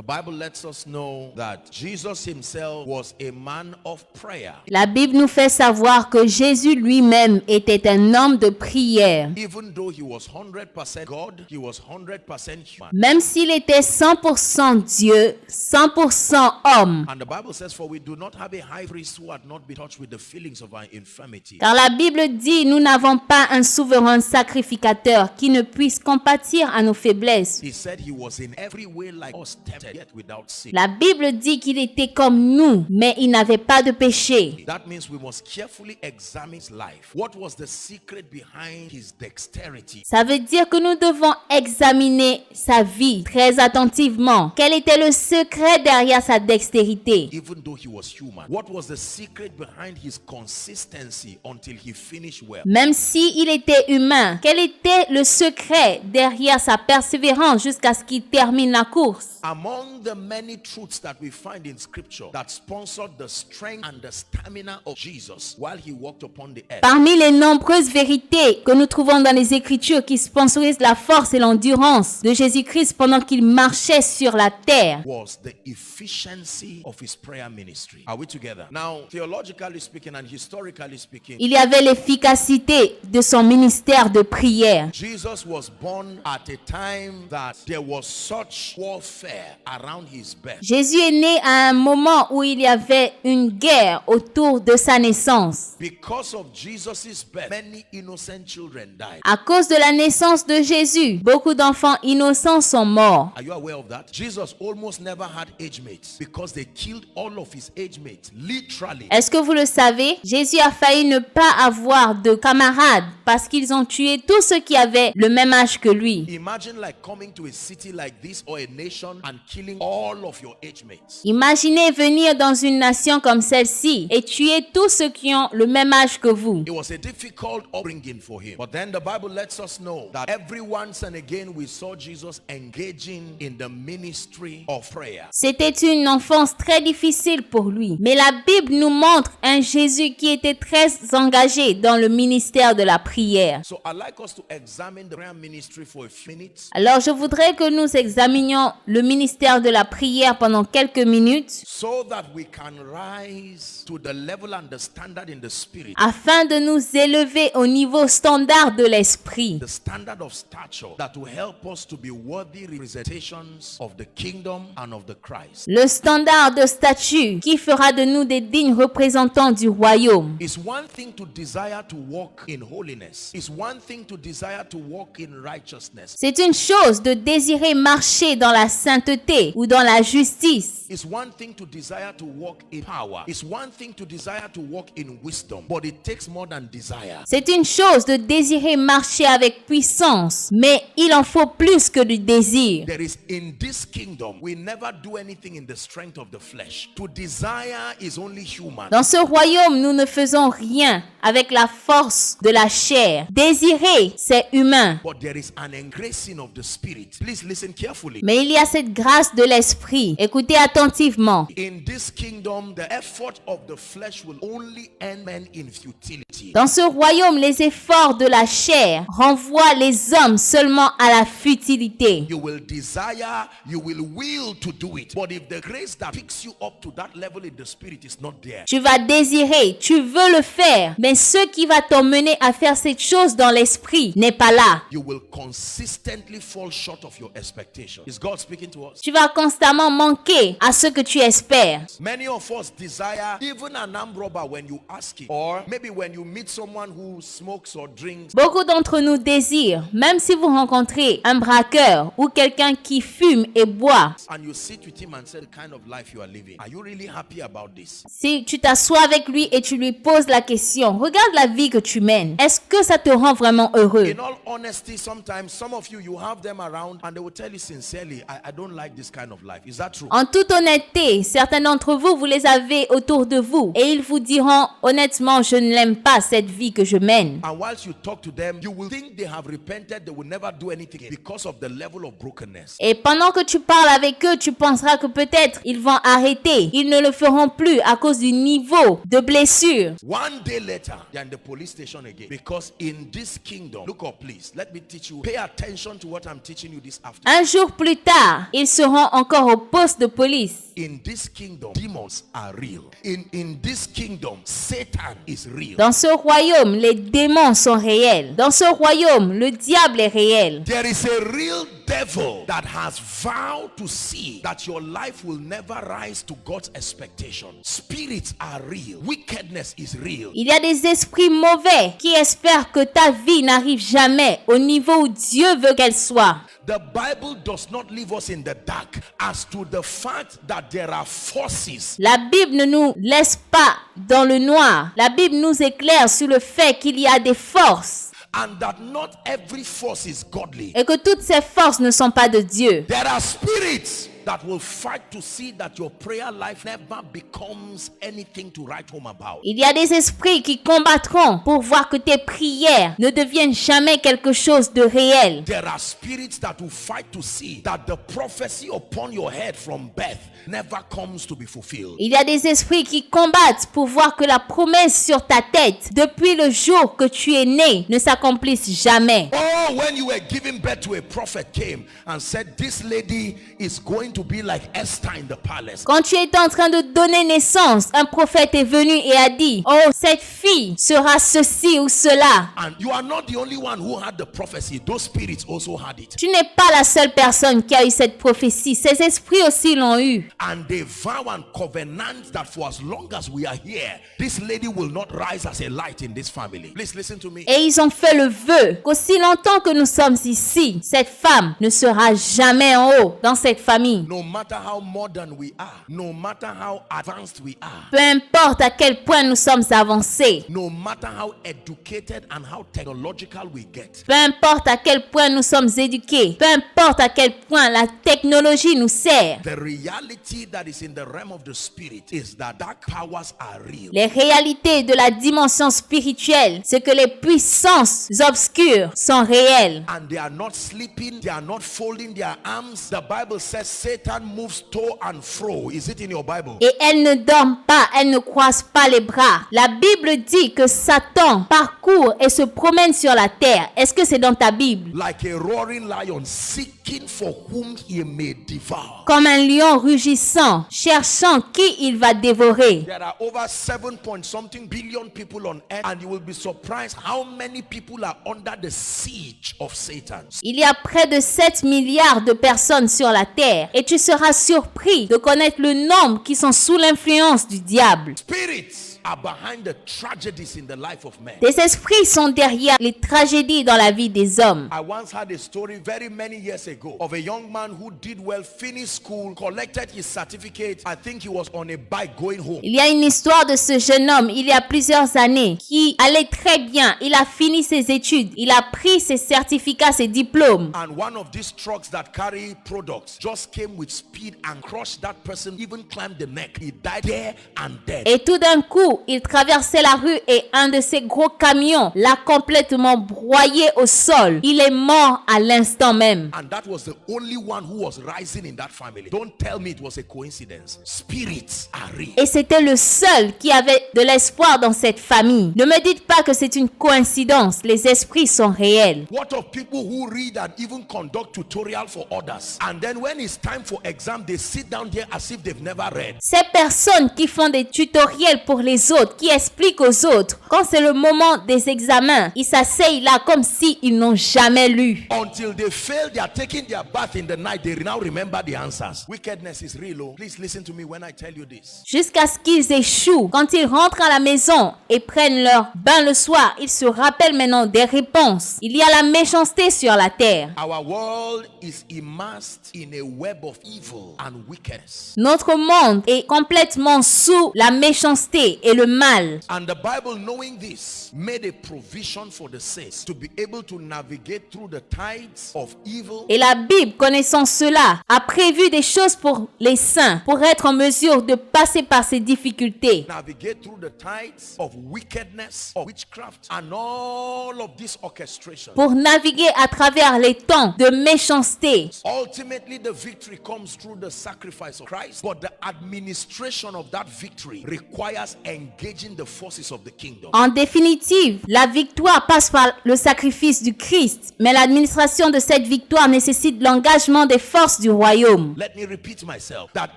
The Bible lets us know that Jesus himself was a man of prayer. La Bible nous fait savoir que Jésus lui-même était un homme de prière. Even though he was 100% God, he was 100% human. Même s'il était 100% Dieu, 100% homme. And the Bible says, for we do not have a high priest who had not been touched with the feelings of our infirmity. Car la Bible dit, nous n'avons pas un souverain sacrificateur qui ne puisse compatir à nos faiblesses. He said he was in every way like us, tempted yet without sin. La Bible dit qu'il était comme nous, mais il n'avait pas de péché. That means we must carefully examine his life. What was the secret behind his dexterity? Ça veut dire que nous devons examiner sa vie très attentivement. Quel était le secret derrière sa dextérité? Even though he was human. What was the secret behind his consistency until he finished well? Même s'il était humain, quel était le secret derrière sa persévérance jusqu'à ce qu'il termine la course? Among the many truths that we find in scripture that sponsored the strength and the stamina of Jesus while he walked upon the earth Parmi les nombreuses vérités que nous trouvons dans les Écritures qui sponsorisent la force et l'endurance de Jésus-Christ pendant qu'il marchait sur la terre, was the efficiency of his prayer ministry. Are we together? Now, theologically speaking and historically speaking, il y avait l'efficacité de son ministère de prière. Jesus was born at a time that there was such warfare around his birth. Jésus est né à un moment où il y avait une guerre autour de sa naissance. Because of Jesus' birth, many innocent children died. À cause de la naissance de Jésus, beaucoup d'enfants innocents sont morts. Are you aware of that? Jesus almost never had age mates because they killed all of his age mates, literally. Est-ce que vous le savez? Jésus a failli ne pas avoir de camarades parce qu'ils ont tué tous ceux qui avaient le même âge que lui. Imagine like coming to a city like this or a nation and killing all of your age mates. Imaginez venir dans une nation comme celle-ci et tuer tous ceux qui ont le même âge que vous. It was a difficult upbringing for him. But then the Bible lets us know that every once and again we saw Jesus engaging in the ministry of prayer. C'était une enfance très difficile pour lui. Mais la Bible nous montre un Jésus qui était très engagé dans le ministère de la prière. So I'd like us to examine the prayer ministry for a few minutes Alors je voudrais que nous examinions le ministère de la prière pendant quelques minutes so that we can rise to the level and the standard in the spirit. afin de nous élever au niveau standard de l'esprit. The standard of stature that will help us to be worthy representations of the kingdom and of the Christ. Le standard de statut qui fera de nous des dignes représentants du royaume. It's one thing to desire to walk in holiness. It's one thing to desire to walk in righteousness. C'est une chose de désirer marcher dans la sainteté ou dans la justice. It's one thing to desire to walk in power. It's one thing to desire to walk in wisdom. But it takes more than desire. C'est une chose de désirer marcher avec puissance, mais il en faut plus que du désir. There is in this kingdom, we never do anything in the strength of the flesh. To desire is only human. Dans ce royaume, nous ne faisons rien avec la force de la chair. Désirer, c'est humain. But there is an engracing of the spirit. Please listen carefully. Mais il y a cette grâce de l'esprit. Écoutez attentivement. In this kingdom, the effort of the flesh will only end men in futility. Dans ce royaume, les efforts de la chair renvoient les hommes seulement à la futilité. You will desire, you will will to do it. But if the grace that picks you up to that level in the spirit is not there, Tu vas désirer, tu veux le faire, mais ce qui va t'emmener à faire cette chose dans l'esprit n'est pas là. you will consistently fall short of your expectation. Is God speaking to us? Tu vas constamment manquer à ce que tu espères. Many of us desire even an armed robber when you ask it, or maybe when you meet someone who smokes or drinks. Beaucoup d'entre nous désirent, même si vous rencontrez un braqueur ou quelqu'un qui fume et boit, And you sit with him and say the kind of life you are living. Are you really happy about this? si tu t'assois avec lui et tu lui poses la question, regarde la vie que tu mènes, est-ce que ça te rend vraiment heureux? In all honesty, sometimes some of you, you have them around and they will tell you sincerely, I don't like this kind of life. Is that true? En toute honnêteté, certains d'entre vous, vous les avez autour de vous et ils vous diront, honnêtement, je ne l'aime pas cette vie que je mène. And whilst you talk to them, you will think they have repented, they will never do anything because of the level of brokenness. Et pendant que tu parles avec eux, tu penseras que peut-être ils vont arrêter. Ils ne le feront plus à cause du niveau de blessure. One day later, they're in the police station again. Because in this kingdom, look up please, let me teach you, pay attention to what I'm teaching you this afternoon. Un jour plus tard, ils seront seront encore au poste de police. In this kingdom, demons are real. In this kingdom, Satan is real. Dans ce royaume, les démons sont réels. Dans ce royaume, le diable est réel. There is a real devil that has vowed to see that your life will never rise to God's expectation. Spirits are real. Wickedness is real. Il y a des esprits mauvais qui espèrent que ta vie n'arrive jamais au niveau où Dieu veut qu'elle soit. The Bible does not leave us in the dark as to the fact that there are forces. La Bible ne nous laisse pas dans le noir. La Bible nous éclaire sur le fait qu'il y a des forces And that not every force is godly. et que toutes ces forces ne sont pas de Dieu. There are spirits that will fight to see that your prayer life never becomes anything to write home about. Il y a des esprits qui combattront pour voir que tes prières ne deviennent jamais quelque chose de réel. There are spirits that will fight to see that the prophecy upon your head from birth never comes to be fulfilled. Il y a des esprits qui combattent pour voir que la promesse sur ta tête, depuis le jour que tu es né, ne s'accomplisse jamais. Oh, when you were giving birth to a prophet came and said, this lady is going to be like Esther in the palace. Quand tu étais en train de donner naissance, un prophète est venu et a dit, oh, cette fille sera ceci ou cela. And you are not the only one who had the prophecy. Those spirits also had it. Tu n'es pas la seule personne qui a eu cette prophétie. Ces esprits aussi l'ont eu. And they vow and covenant that for as long as we are here, this lady will not rise as a light in this family. Please listen to me. Et ils ont fait le vœu qu'aussi longtemps que nous sommes ici, cette femme ne sera jamais en haut dans cette famille. No matter how modern we are, no matter how advanced we are, Peu importe à quel point nous sommes avancés, no matter how educated and how technological we get, peu importe à quel point nous sommes éduqués, peu importe à quel point la technologie nous sert, the reality that is in the realm of the spirit is that dark powers are real. les réalités de la dimension spirituelle, c'est que les puissances obscures sont réelles. And they are not sleeping, they are not folding their arms. The Bible says Satan moves to and fro. Is it in your Bible? Et elles ne dorment pas, elles ne croisent pas les bras. La Bible dit que Satan parcourt et se promène sur la terre. Est-ce que c'est dans ta Bible? Like a roaring lion seeking for whom he may devour. Comme un lion rugissant, cherchant qui il va dévorer. There are over 7.something billion people on earth, and you will be surprised how many people are under the siege of Satan. Il y a près de 7 milliards de personnes sur la terre et tu seras surpris de connaître le nombre qui sont sous l'influence du diable. Spirits are behind the tragedies in the life of men. Des esprits sont derrière les tragédies dans la vie des hommes. I once had a story very many years ago of a young man who did well, finished school, collected his certificate. I think he was on a bike going home. Il y a une histoire de ce jeune homme, il y a plusieurs années, qui allait très bien. Il a fini ses études, il a pris ses certificats, ses diplômes. And one of these trucks that carry products just came with speed and crushed that person, even climbed the neck. He died there and dead. Et tout d'un coup, il traversait la rue et un de ces gros camions l'a complètement broyé au sol. Il est mort à l'instant même. And that was the only one who was rising in that family. Don't tell me it was a coincidence. Spirits are real. Et c'était le seul qui avait de l'espoir dans cette famille. Ne me dites pas que c'est une coïncidence. Les esprits sont réels. What of people who read and even conduct tutorial for others, and then when it's time for exam, they sit down there as if they've never read. Ces personnes qui font des tutoriels pour les autres, qui expliquent aux autres, quand c'est le moment des examens, ils s'asseyent là comme s'ils n'ont jamais lu. Until they fail, they are taking their bath in the night. They now remember the answers. Wickedness is real. Oh, please listen to me when I tell you this. Jusqu'à ce qu'ils échouent. Quand ils rentrent à la maison et prennent leur bain le soir, ils se rappellent maintenant des réponses. Il y a la méchanceté sur la terre. Our world is immersed in a web of evil and wickedness. Notre monde est complètement sous la méchanceté et le mal. And the Bible, knowing this, made a provision for the saints to be able to navigate through the tides of evil. Et la Bible, connaissant cela, a prévu des choses pour les saints, pour être en mesure de passer par ces difficultés. Navigate through the tides of wickedness, of witchcraft, and all of this orchestration. Pour naviguer à travers les temps de méchanceté. Ultimately, the victory comes through the sacrifice of Christ, but the administration of that victory requires engagement engaging the forces of the kingdom. En définitive, la victoire passe par le sacrifice du Christ, mais l'administration de cette victoire nécessite l'engagement des forces du royaume. Let me repeat myself, that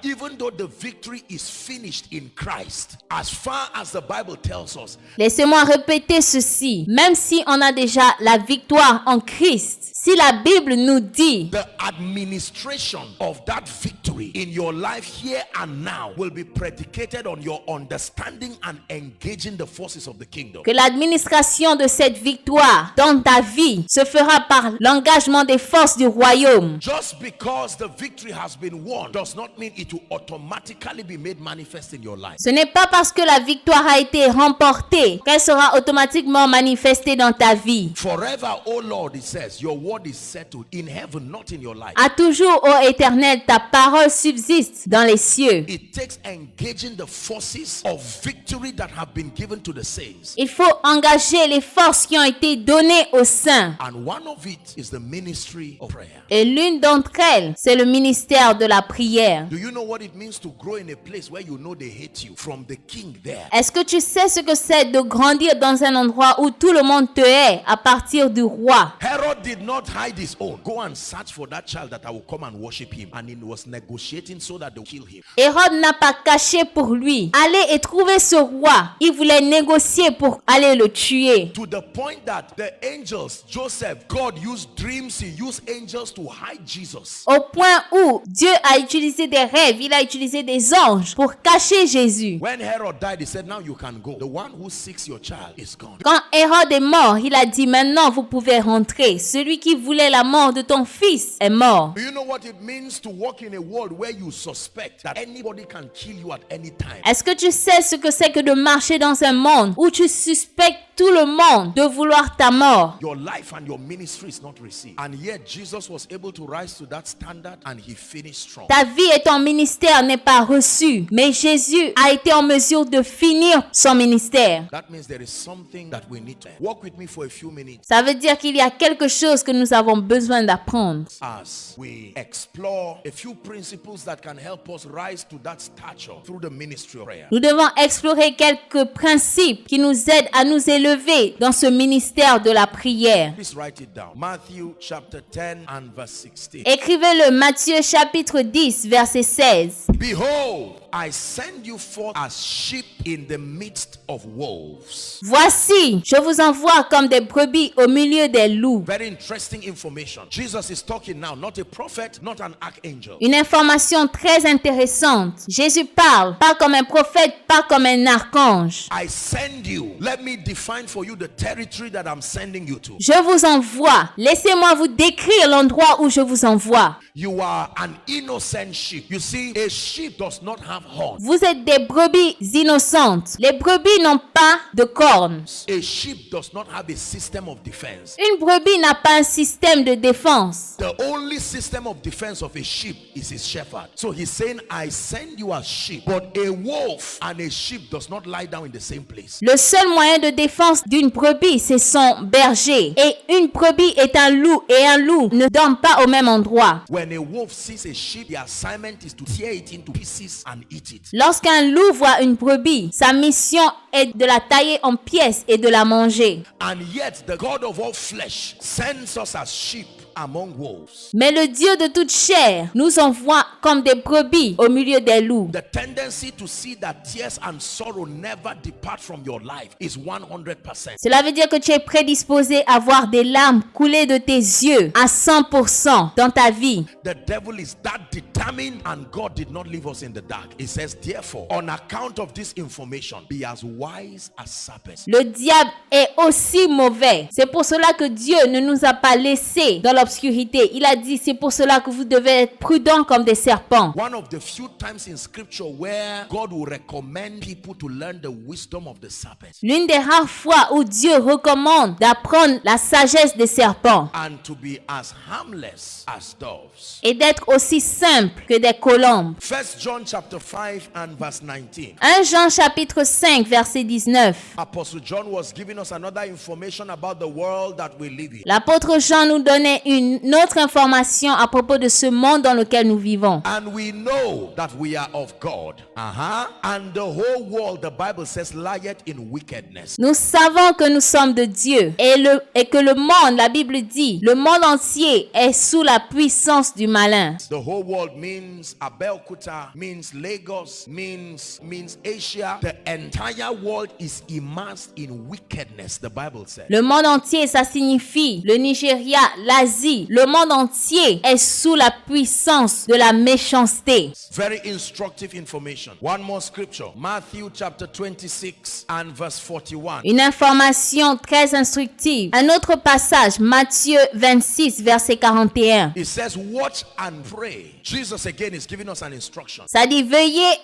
even though the victory is finished in Christ, as far as the Bible tells us, Laissez-moi répéter ceci. Même si on a déjà la victoire en Christ, si la Bible nous dit the administration of that victory in your life here and now will be predicated on your understanding and engaging the forces of the kingdom. que l'administration de cette victoire dans ta vie se fera par l'engagement des forces du royaume, Just because the victory has been won does not mean it will automatically be made manifest in your life. ce n'est pas parce que la victoire a été remportée qu'elle sera automatiquement manifestée dans ta vie. Forever, oh Lord, it says, your word is settled in heaven, not in your life. À toujours, ô Éternel, ta parole subsiste dans les cieux. It takes engaging the forces of victory that have been given to the saints. Il faut engager les forces qui ont été données aux saints. And one of it is the ministry of prayer. Et l'une d'entre elles, c'est le ministère de la prière. Do you know what it means to grow in a place where you know they hate you? From the king there. Est-ce que tu sais ce que c'est de grandir dans un endroit où tout le monde te hait à partir du roi? Herod did not hide his own. Go and search for that child that I will come and worship him. And he was negotiating so that they'll kill him. Hérode n'a pas caché pour lui. Allez et trouvez ce roi. Il voulait négocier pour aller le tuer. To the point that the angels, Joseph, God used dreams, he used angels to hide Jesus. Au point où Dieu a utilisé des rêves, il a utilisé des anges pour cacher Jésus. When Herod died, he said, now you can go. The one who seeks your child is gone. Quand Hérode est mort, il a dit maintenant vous pouvez rentrer. Celui qui voulait la mort de ton fils est mort. Do you know what it means to walk in a world where you suspect that anybody can kill you at any time? Est-ce que tu sais ce que c'est que de marcher dans un monde où tu suspectes tout le monde de vouloir ta mort? Your life and your ministry is not received. And yet Jesus was able to rise to that standard and he finished strong. Ta vie et ton ministère n'est pas reçu, mais Jésus a été en mesure de finir son ministère. That means there is something that we need to walk with me for a few minutes Ça veut dire qu'il y a quelque chose que nous avons besoin d'apprendre. as we explore a few principles that can help us rise to that stature through the ministry of prayer. Nous devons explorer quelques principes qui nous aident à nous élever dans ce ministère de la prière. Please write it down. Matthew chapter 10 and verse 16. Écrivez-le, Matthieu chapitre 10, verset 16. Behold, I send you forth as sheep in the midst of wolves. Voici, je vous envoie comme des brebis au milieu des loups. Very interesting information. Jesus is talking now, not a prophet, not an archangel. Une information très intéressante. Jésus parle, pas comme un prophète, pas comme un archange. I send you. Let me define for you the territory that I'm sending you to. Je vous envoie. Laissez-moi vous décrire l'endroit où je vous envoie. You are an innocent sheep. You see, a sheep does not have horns. Vous êtes des brebis innocentes. Les brebis n'ont pas de cornes. A sheep does not have a system of defense. Une brebis n'a pas un système de défense. The only system of defense of a sheep is his shepherd. So he's saying, I send you as sheep. But a wolf and a sheep does not lie down in the same place. Le seul moyen de défense d'une brebis, c'est son berger. Et une brebis est un loup, et un loup ne dort pas au même endroit. When a wolf sees a sheep, the assignment is to tear it into pieces and eat it. Lorsqu'un loup voit une brebis, sa mission est de la tailler en pièces et de la manger. And yet the God of all flesh sends us as sheep among wolves. Mais le Dieu de toute chair nous envoie comme des brebis au milieu des loups. The tendency to see that tears and sorrow never depart from your life is 100%. Cela veut dire que tu es prédisposé à voir des larmes couler de tes yeux à 100% dans ta vie. The devil is that determined and God did not leave us in the dark. It says, therefore, on account of this information, be as wise as serpents. Le diable est aussi mauvais. C'est pour cela que Dieu ne nous a pas laissés dans l'obscurité. Il a dit, c'est pour cela que vous devez être prudents comme des serpents. One of the few times in scripture where God will recommend people to learn the wisdom of the serpent L'une des rares fois où Dieu recommande d'apprendre la sagesse des serpents and to be as harmless as doves. et d'être aussi simple que des colombes. 1 John chapter 5 and verse 19. 1 Jean chapitre 5 verset 19. Apostle John was giving us another information about the world that we live in. L'apôtre Jean nous donnait une une autre information à propos de ce monde dans lequel nous vivons. And we know that we are of God. And the whole world, the Bible says, lieth in wickedness. Nous savons que nous sommes de Dieu et que le monde, la Bible dit, le monde entier est sous la puissance du malin. The whole world means Abeokuta, means Lagos, means Asia. The entire world is immersed in wickedness, the Bible says. Le monde entier, ça signifie le Nigeria, l'Asie. Le monde entier est sous la puissance de la méchanceté. Very instructive information. One more scripture. Matthew chapter 26 and verse 41. Une information très instructive. Un autre passage, Matthieu 26, verset 41. It says, watch and pray. Jesus again is giving us an instruction. Ça dit, veillez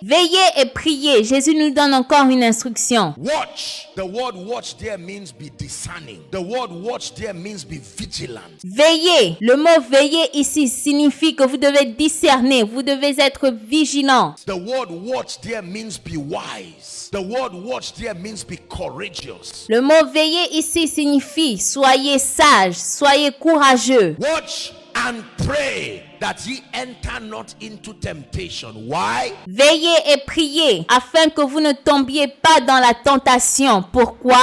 et priez. Jésus nous donne encore une instruction. Watch. The word watch there means be discerning. The word watch there means be vigilant. Veillez. Le mot veiller ici signifie que vous devez discerner. Vous devez être vigilant. The word watch there means be wise. The word watch there means be courageous. Le mot veiller ici signifie soyez sages, soyez courageux. Watch and pray that ye enter not into temptation. Why? Veillez et priez afin que vous ne tombiez pas dans la tentation. Pourquoi?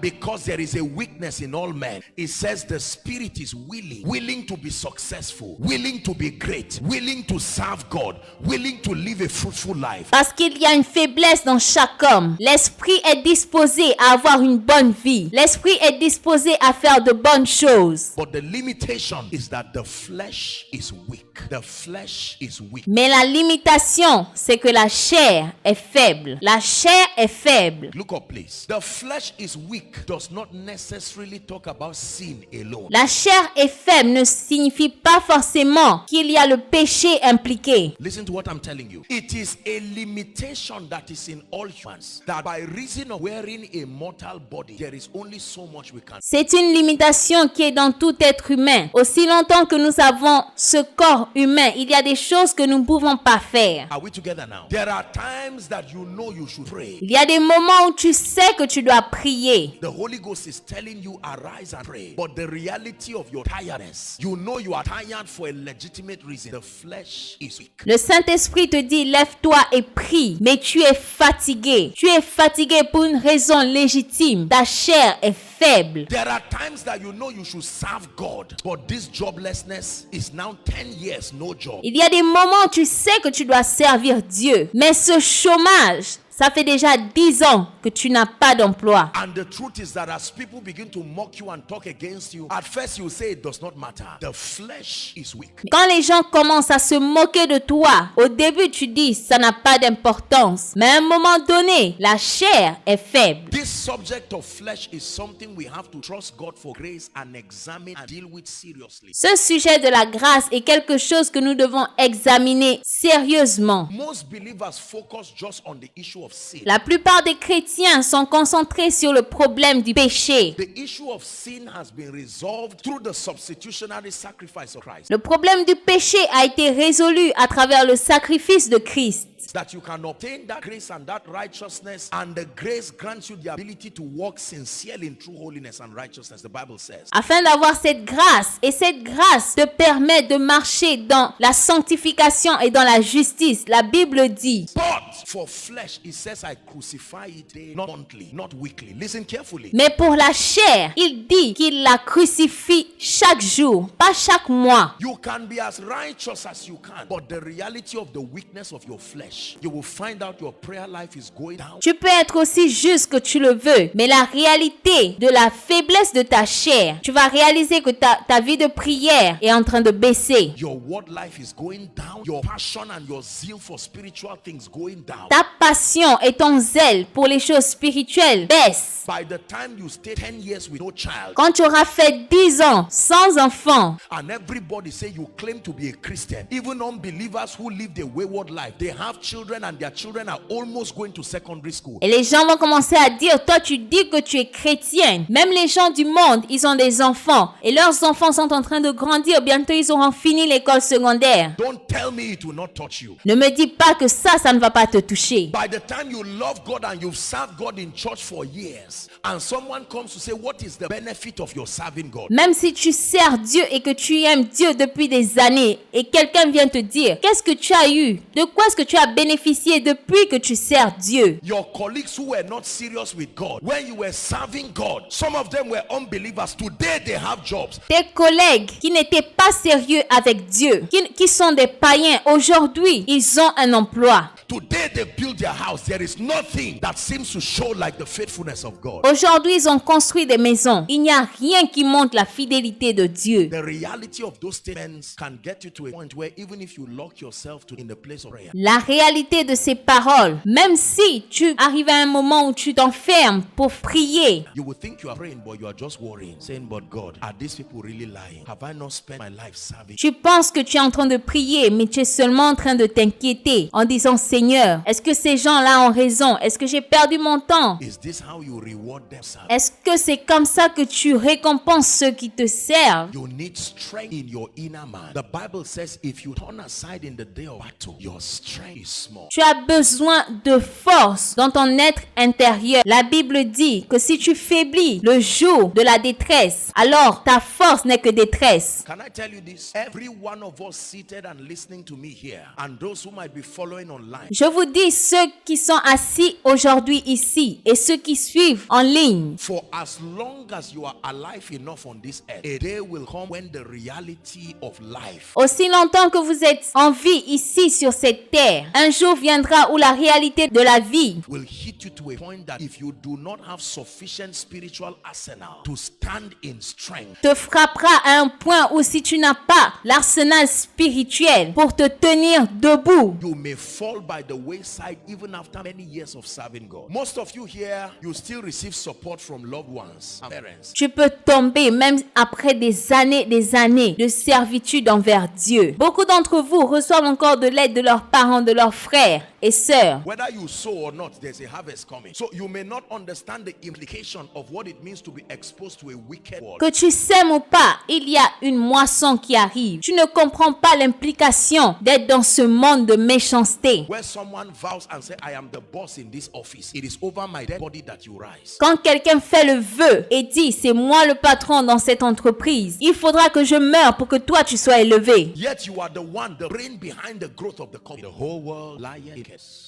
Because there is a weakness in all men. It says the spirit is willing to be successful, willing to be great, willing to serve God, willing to live a fruitful life. Parce qu'il y a une faiblesse dans chaque homme. L'esprit est disposé à avoir une bonne vie. L'esprit est disposé à faire de bonnes choses. But the limitation is that the flesh is weak. The flesh is weak. Mais la limitation, c'est que la chair est faible. La chair est faible. Look up, please. The flesh is weak does not necessarily talk about sin alone. La chair est faible ne signifie pas forcément qu'il y a le péché impliqué. Listen to what I'm telling you. It is a limitation that is in all humans, that by reason of wearing a mortal body, there is only so much we can. C'est une limitation qui est dans tout être humain. Aussi longtemps que nous avons ce corps humain, il y a des choses que nous ne pouvons pas faire. Are we together now? There are times that you know you should pray. Il y a des moments où tu sais que tu dois prier. The Holy Ghost is telling you, arise and pray. But the reality of your tiredness, you know you are tired for a legitimate reason. The flesh is weak. Le Saint-Esprit te dit, lève-toi et prie. Mais tu es fatigué. Tu es fatigué pour une raison légitime. Ta chair est faible. There are times that you know you should serve God, but this joblessness is now 10 years, no job. Il y a des moments où tu sais que tu dois servir Dieu. Mais ce chômage, ça fait déjà 10 ans que tu n'as pas d'emploi. And the truth is that as people begin to mock you and talk against you, at first you say it does not matter. The flesh is weak. Quand les gens commencent à se moquer de toi, au début tu dis ça n'a pas d'importance. Mais à un moment donné, la chair est faible. This subject of flesh is something we have to trust God for grace and examine and deal with seriously. Ce sujet de la grâce est quelque chose que nous devons examiner sérieusement. Most believers focus just on the issue of sin. La plupart des chrétiens sont concentrés sur le problème du péché. The issue of sin has been resolved through the substitutionary sacrifice of Christ. Le problème du péché a été résolu à travers le sacrifice de Christ. That you can obtain that grace and that righteousness, and the grace grants you the ability to walk sincerely in true holiness and righteousness, the Bible says. Afin d'avoir cette grâce, et cette grâce te permet de marcher dans la sanctification et dans la justice. La Bible dit. But for flesh, it says, I crucify it not monthly, not weekly. Listen carefully. Mais pour la chair, il dit qu'il la crucifie chaque jour, pas chaque mois. You can be as righteous as you can, but the reality of the weakness of your flesh, you will find out your prayer life is going down. Tu peux être aussi juste que tu le veux, mais la réalité de la faiblesse de ta chair, tu vas réaliser que ta vie de prière est en train de baisser. Your word life is going down. Your passion and your zeal for spiritual things going down. Ta passion et ton zèle pour les choses spirituelles baissent. By the time you stay 10 years with no child, quand tu auras fait 10 ans sans enfant, and everybody say you claim to be a Christian, even unbelievers who live the wayward life, they have children and their children are almost going to secondary school. Et les gens vont commencer à dire, toi tu dis que tu es chrétienne. Même les gens du monde, ils ont des enfants. Et leurs enfants sont en train de grandir. Bientôt, ils auront fini l'école secondaire. Don't tell me it will not touch you. Ne me dis pas que ça ne va pas te toucher. By the time you love God and you've served God in church for years, and someone comes to say, what is the benefit of your serving God? Même si tu sers Dieu et que tu aimes Dieu depuis des années, et quelqu'un vient te dire, qu'est-ce que tu as eu? De quoi est-ce que tu as bénéficié depuis que tu sers Dieu? Your colleagues who were not serious with God, when you were serving God, some of them were unbelievers. Today they have jobs. Tes collègues qui n'étaient pas sérieux avec Dieu, qui sont des païens, aujourd'hui, ils ont un emploi. Today they build their house. There is nothing that seems to show like the faithfulness of God. Aujourd'hui, ils ont construit des maisons. Il n'y a rien qui montre la fidélité de Dieu. The reality of those statements can get you to a point where even if you lock yourself in the place of prayer, La réalité de ces paroles, même si tu arrives à un moment où tu t'enfermes pour prier, you will think you are praying, but you are just worrying, saying, but God, are these people really lying? Have I not spent my life serving? tu penses que tu es en train de prier, mais tu es seulement en train de t'inquiéter en disant, Seigneur, est-ce que ces gens-là ont raison? Est-ce que j'ai perdu mon temps? Is this how you reward them? Est-ce que c'est comme ça que tu récompenses ceux qui te servent? You need strength in your inner man. The Bible says if you turn aside in the day of battle, your strength is small. Tu as besoin de force dans ton être intérieur. La Bible dit que si tu faiblis le jour de la détresse, alors ta force n'est que détresse. Can I tell you this? Every one of us seated and listening to me here, and those who might be following online, Je vous dis, ceux qui sont assis aujourd'hui ici et ceux qui suivent en ligne, for as long as you are alive enough on this earth, a day will come when the reality of life aussi longtemps que vous êtes en vie ici sur cette terre, un jour viendra où la réalité de la vie will hit you to a point that if you do not have sufficient spiritual arsenal to stand in strength, te frappera à un point où si tu n'as pas l'arsenal spirituel pour te tenir debout, you may fall by the wayside even after many years of serving God. Most of you here, you still receive support from loved ones and parents. tu peux tomber même après des années de servitude envers Dieu. Beaucoup d'entre vous reçoivent encore de l'aide de leurs parents, de leurs frères et sœurs. Whether you sow or not, there's a harvest coming. So you may not understand the implication of what it means to be exposed to a wicked world. Que tu sèmes ou pas, il y a une moisson qui arrive. Tu ne comprends pas l'implication d'être dans ce monde de méchanceté. Where someone vows and says, I am the boss in this office. It is over my dead body that you rise. Quand quelqu'un fait le vœu et dit c'est moi le patron dans cette entreprise, il faudra que je meure pour que toi tu sois élevé. Yet you are the one, the brain behind the growth of the company. The whole world lying.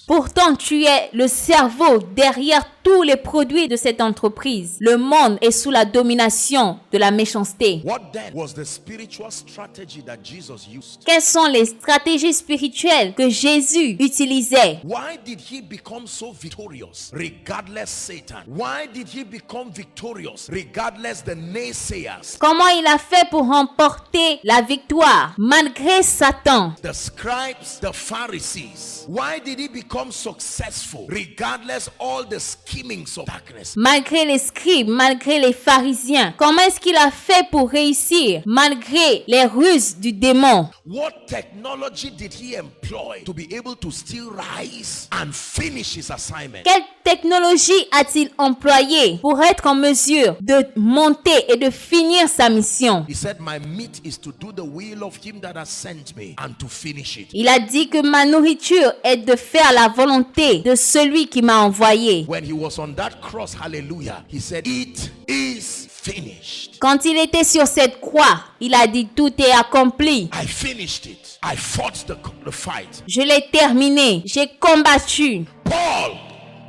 Pourtant, tu es le cerveau derrière tous les produits de cette entreprise. Le monde est sous la domination de la méchanceté. What then was the spiritual strategy that Jesus used? Quelles sont les stratégies spirituelles que Jésus utilisait? Why did he become so victorious regardless Satan? Why did he become victorious regardless the naysayers? Comment il a fait pour remporter la victoire malgré Satan? The scribes, the Pharisees. Why did he become successful regardless all the schemings of darkness? Malgré les scribes, malgré les pharisiens, comment est-ce qu'il a fait pour réussir malgré les ruses du démon? What technology did he employ to be able to still rise and finish his assignment? Quelle technologie a-t-il employé pour être en mesure de monter et de finir sa mission? He said, my meat is to do the will of him that has sent me and to finish it. Il a dit que ma nourriture est de faire la volonté de celui qui m'a envoyé. When he was on that cross, hallelujah, he said, it is finished. Quand il était sur cette croix, il a dit tout est accompli. I finished it. I fought the fight. Je l'ai terminé. J'ai combattu. Paul,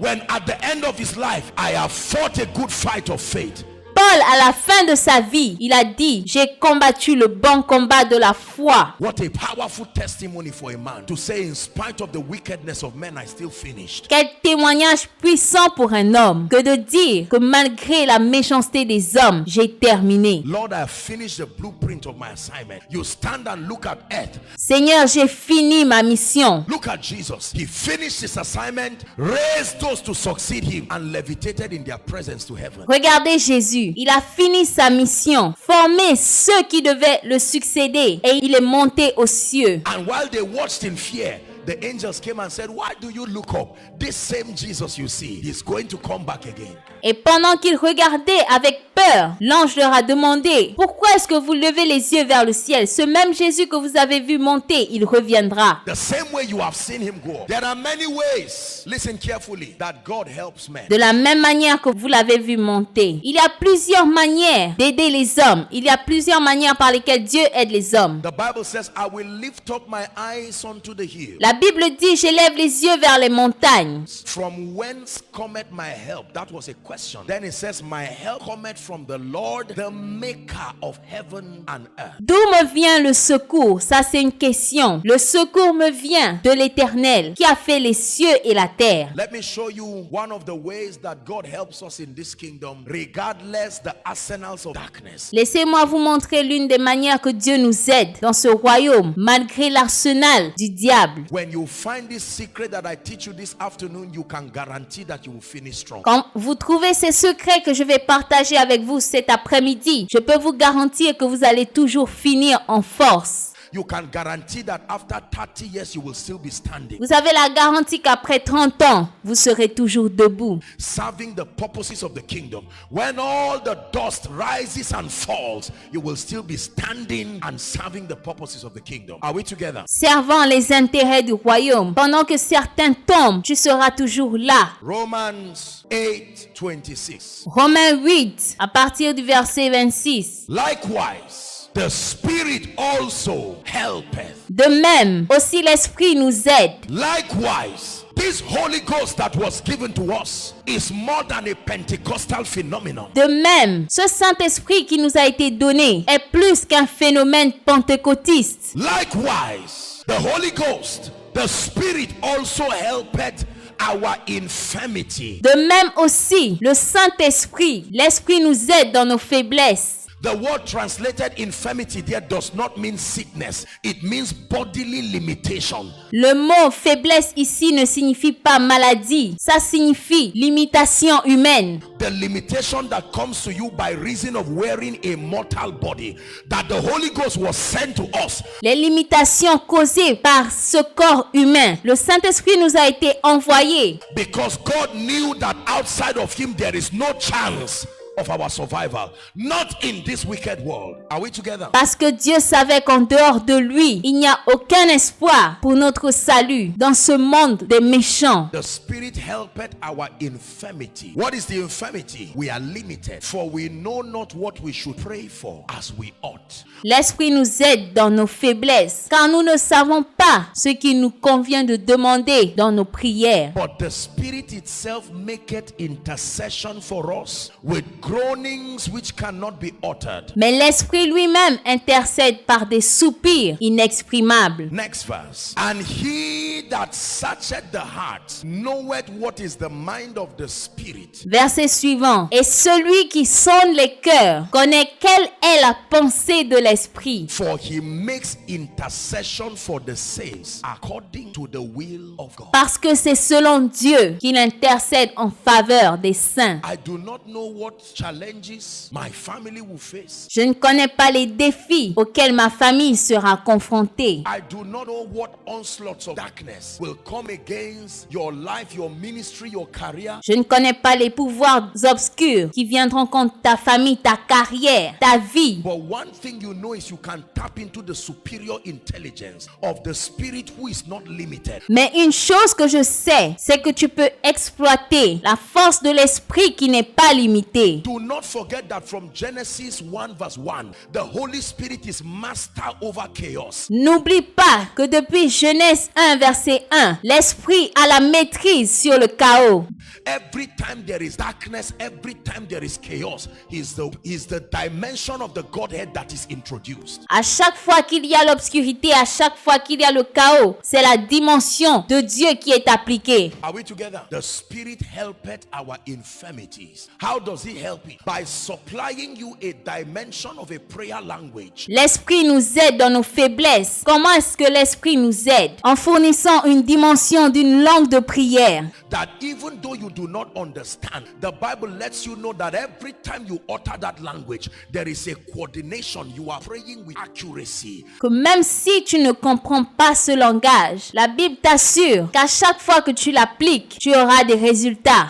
when at the end of his life, I have fought a good fight of faith. Paul, à la fin de sa vie, il a dit, j'ai combattu le bon combat de la foi. What a powerful testimony for a man to say, in spite of the wickedness of men, I still finished. Quel témoignage puissant pour un homme que de dire que malgré la méchanceté des hommes, j'ai terminé. Lord, I have finished the blueprint of my assignment. You stand and look at earth. Seigneur, j'ai fini ma mission. Look at Jesus. He finished his assignment, raised those to succeed him, and levitated in their presence to heaven. Regardez Jésus. Il a fini sa mission, formé ceux qui devaient le succéder et il est monté aux cieux. And while they watched in fear, the angels came and said, why do you look up? This same Jesus you see is going to come back again. Et pendant qu'ils regardaient avec peur, l'ange leur a demandé, pourquoi est-ce que vous levez les yeux vers le ciel? Ce même Jésus que vous avez vu monter, il reviendra. The same way you have seen him go. There are many ways, listen carefully, that God helps men. De la même manière que vous l'avez vu monter. Il y a plusieurs manières d'aider les hommes. Il y a plusieurs manières par lesquelles Dieu aide les hommes. The Bible says, I will lift up my eyes unto the hill. La Bible dit, j'élève les yeux vers les montagnes. From whence cometh my help? That was a question. Then it says, my help cometh from the Lord, the maker of heaven and earth. D'où me vient le secours? Ça, c'est une question. Le secours me vient de l'Éternel qui a fait les cieux et la terre. Let me show you one of the ways that God helps us in this kingdom, regardless the arsenals of darkness. Laissez-moi vous montrer l'une des manières que Dieu nous aide dans ce royaume, malgré l'arsenal du diable. When you find this secret that I teach you this afternoon, you can guarantee that you will finish strong. Quand vous trouvez ces secrets que je vais partager avec vous cet après-midi, je peux vous garantir que vous allez toujours finir en force. You can guarantee that after 30 years you will still be standing. Vous avez la garantie qu'après 30 ans, vous serez toujours debout. Serving the purposes of the kingdom. When all the dust rises and falls, you will still be standing and serving the purposes of the kingdom. Are we together? Servant les intérêts du royaume. Pendant que certains tombent, tu seras toujours là. Romans 8:26. Romains 8, à partir du verset 26. Likewise, the Spirit also helpeth. De même, aussi l'Esprit nous aide. Likewise, this Holy Ghost that was given to us is more than a Pentecostal phenomenon. De même, ce Saint-Esprit qui nous a été donné est plus qu'un phénomène pentecôtiste. Likewise, the Holy Ghost, the Spirit also helpeth our infirmity. De même aussi, le Saint-Esprit, l'Esprit nous aide dans nos faiblesses. The word translated infirmity there does not mean sickness. It means bodily limitation. Le mot faiblesse ici ne signifie pas maladie. Ça signifie limitation humaine. The limitation that comes to you by reason of wearing a mortal body. That the Holy Ghost was sent to us. Les limitations causées par ce corps humain. Le Saint-Esprit nous a été envoyé. Because God knew that outside of him there is no chance of our survival, not in this wicked world. Are we together? Parce que Dieu savait qu'en dehors de lui, il n'y a aucun espoir pour notre salut dans ce monde des méchants. The Spirit helpeth our infirmity. What is the infirmity? We are limited, for we know not what we should pray for as we ought. L'Esprit nous aide dans nos faiblesses, car nous ne savons pas ce qu'il nous convient de demander dans nos prières. But the Spirit itself maketh intercession for us with groanings which cannot be uttered. Mais l'Esprit lui-même intercède par des soupirs inexprimables. Next verse. And he that searcheth the heart knoweth what is the mind of the Spirit. Verset suivant. Et celui qui sonde les cœurs connaît quelle est la pensée de l'Esprit. For he makes intercession for the saints according to the will of God. Parce que c'est selon Dieu qu'il intercède en faveur des saints. I do not know what challenges my family will face. Je ne connais pas les défis auxquels ma famille sera confrontée. I do not know what onslaughts of darkness will come against your life, your ministry, your career. Je ne connais pas les pouvoirs obscurs qui viendront contre ta famille, ta carrière, ta vie. But one thing you know is you can tap into the superior intelligence of the Spirit who is not limited. Mais une chose que je sais, c'est que tu peux exploiter la force de l'Esprit qui n'est pas limitée. Do not forget that from Genesis 1 verse 1, the Holy Spirit is master over chaos. N'oublie pas que depuis Genèse 1 verset 1, l'Esprit a la maîtrise sur le chaos. Every time there is darkness, every time there is chaos, is the dimension of the Godhead that is introduced. À chaque fois qu'il y a l'obscurité, à chaque fois qu'il y a le chaos, c'est la dimension de Dieu qui est appliquée. Are we together? The Spirit helpeth our infirmities. How does he help you? By supplying you a dimension of a prayer language. L'Esprit nous aide dans nos faiblesses. Comment est-ce que l'Esprit nous aide? En fournissant une dimension d'une langue de prière. That even though you you do not understand, the Bible lets you know that every time you utter that language, there is a coordination. You are praying with accuracy. Que même si tu ne comprends pas ce langage, la Bible t'assure qu'à chaque fois que tu l'appliques, tu auras des résultats.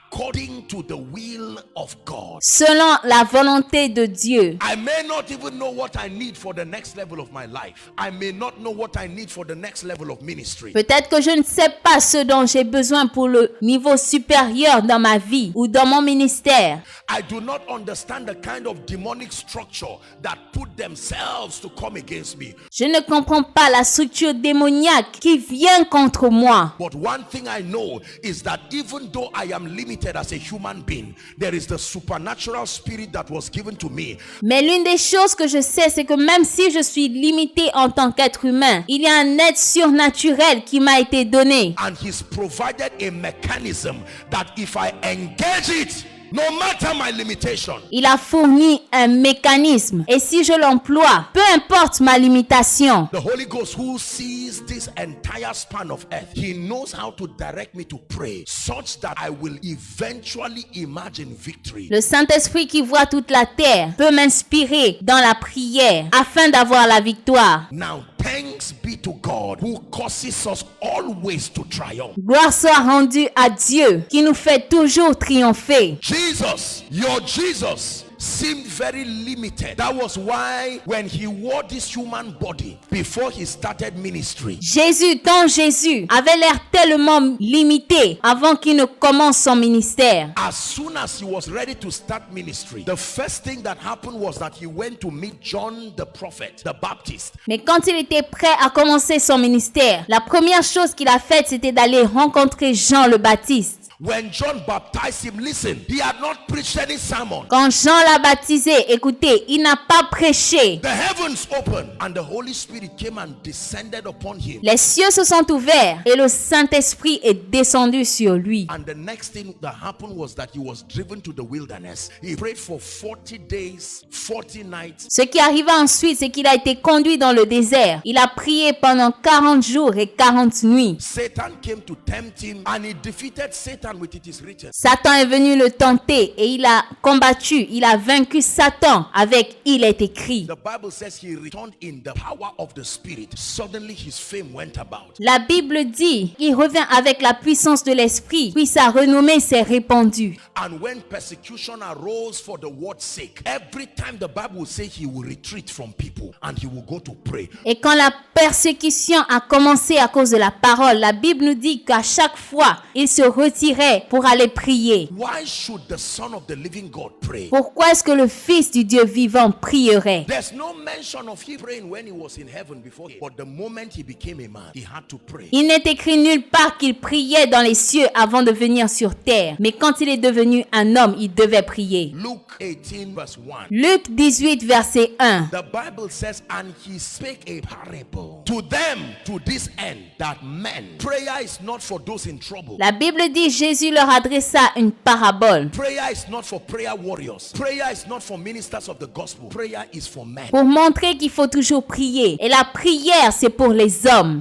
According to the will of God. Selon la volonté de Dieu. I may not even know what I need for the next level of my life. I may not know what I need for the next level of ministry. Peut-être que je ne sais pas ce dont j'ai besoin pour le niveau supérieur dans ma vie ou dans mon ministère. I do not understand the kind of demonic structure that put themselves to come against me. Je ne comprends pas la structure démoniaque qui vient contre moi. But one thing I know is that even though I am limited as a human being, there is the supernatural spirit that was given to me. Mais l'une des choses que je sais, c'est que même si je suis limité en tant qu'être humain, il y a un être surnaturel qui m'a été donné. And he's provided a mechanism that if I engage it, no matter my limitation, il a fourni un mécanisme. Et si je l'emploie, peu importe ma limitation, the Holy Ghost who sees this entire span of earth, he knows how to direct me to pray such that I will eventually imagine victory. le Saint-Esprit qui voit toute la terre peut m'inspirer dans la prière afin d'avoir la victoire. Now, thanks be to God who causes us always to triumph. Gloire soit rendue à Dieu qui nous fait toujours triompher. Jesus, your Jesus, seemed very limited. That was why when he wore this human body before he started ministry, Jésus, ton Jésus, avait l'air tellement limité avant qu'il ne commence son ministère. as soon as he was ready to start ministry, the first thing that happened was that he went to meet John the prophet, the Baptist. Mais quand il était prêt à commencer son ministère, la première chose qu'il a faite, c'était d'aller rencontrer Jean le Baptiste. When John baptized him, listen, he had not preached any sermon. Quand Jean l'a baptisé, écoutez, il n'a pas prêché. The heavens opened and the Holy Spirit came and descended upon him. Les cieux se sont ouverts et le Saint-Esprit est descendu sur lui. And the next thing that happened was that he was driven to the wilderness. He prayed for 40 days, 40 nights. Ce qui arriva ensuite, c'est qu'il a été conduit dans le désert. Il a prié pendant 40 jours et 40 nuits. Satan came to tempt him and he defeated Satan with it is written. Satan est venu le tenter et il a combattu, il a vaincu Satan avec il est écrit. The Bible says he returned in the power of the Spirit. Suddenly his fame went about. La Bible dit, il revient avec la puissance de l'esprit, puis sa renommée s'est répandue. And when persecution arose for the word's sake, every time the Bible will say he will retreat from people and he will go to pray. Et quand la persécution a commencé à cause de la parole, la Bible nous dit qu'à chaque fois, il se retirait pour aller prier. Why should the Son of the living God pray? Pourquoi est-ce que le Fils du Dieu vivant prierait? There's no mention of him praying when he was in heaven before. But the moment he became a man, he had to pray. Il n'est écrit nulle part qu'il priait dans les cieux avant de venir sur terre. Mais quand il est devenu un homme, il devait prier. Luke 18 verse 1. Luc 18, verset 1. The Bible says, and he spake a parable to them to this end, that men, prayer is not for those in trouble. La Bible dit, Jésus leur adressa une parabole Prayer is not for prayer warriors. Prayer is not for ministers of the gospel. Prayer is for men. pour montrer qu'il faut toujours prier. Et la prière, c'est pour les hommes.